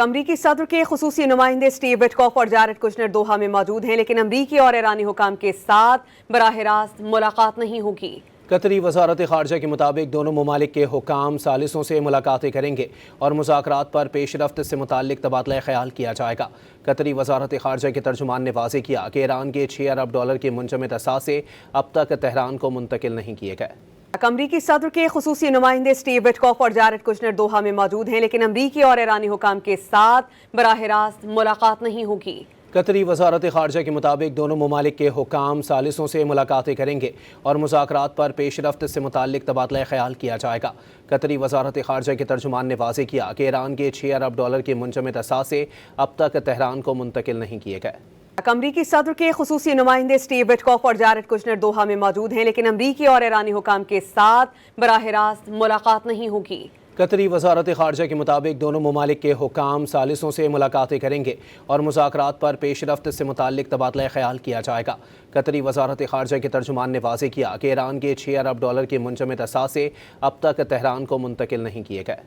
अमरीकी सदर के खुसूसी नुमाइंदे स्टीव विटकॉफ और जारेड कुशनर दोहा में मौजूद हैं, लेकिन अमरीकी और ईरानी हुकाम के साथ बराह रास्त मुलाकात नहीं होगी। कतरी वजारत खारजा के मुताबिक दोनों ममालिक के हुकाम सालिसों से मुलाकातें करेंगे और मुज़ाकरात पर पेशरफ्त से मुताल्लिक तबादला ख्याल किया जाएगा। कतरी वजारत खारजा के तर्जुमान ने वाज़ेह किया कि ईरान के $6 अरब के मुंजमद असासे अब तक तेहरान को मुंतकिल नहीं किए गए। अमरीकी सदर के खुसूसी नुमाइंदे स्टीव विटकॉफ और जारेड कुशनर दोहा में मौजूद हैं, लेकिन अमरीकी और ईरानी हुकाम के साथ बराह रास्त मुलाकात नहीं होगी। कतरी वजारत खारजा के मुताबिक दोनों ममालिक के हुकाम सालिसों से मुलाकातें करेंगे और मुज़ाकरात पर पेशरफ्त से मुताल्लिक तबादला ख्याल किया जाएगा। कतरी वजारत खारजा के तर्जुमान ने वाज़ेह किया कि ईरान के $6 अरब के मुंजमद असासे अब तक तेहरान को मुंतकिल नहीं किए गए। अमरीकी सदर के खुसूसी नुमाइंदे स्टीव विटकॉफ और जारेड कुशनर दोहा में मौजूद हैं, लेकिन अमरीकी और ईरानी हुकाम के साथ बराह रास्त मुलाकात नहीं होगी। कतरी वजारत खारजा के मुताबिक दोनों ममालिक के हुकाम सालिसों से मुलाकातें करेंगे और मुज़ाकरात पर पेशरफ्त से मुताल्लिक तबादला ख्याल किया जाएगा। कतरी वजारत खारजा के तर्जुमान ने वाज़ेह किया कि ईरान के $6 अरब के मुंजमद असासे अब तक तेहरान को मुंतकिल नहीं किए गए।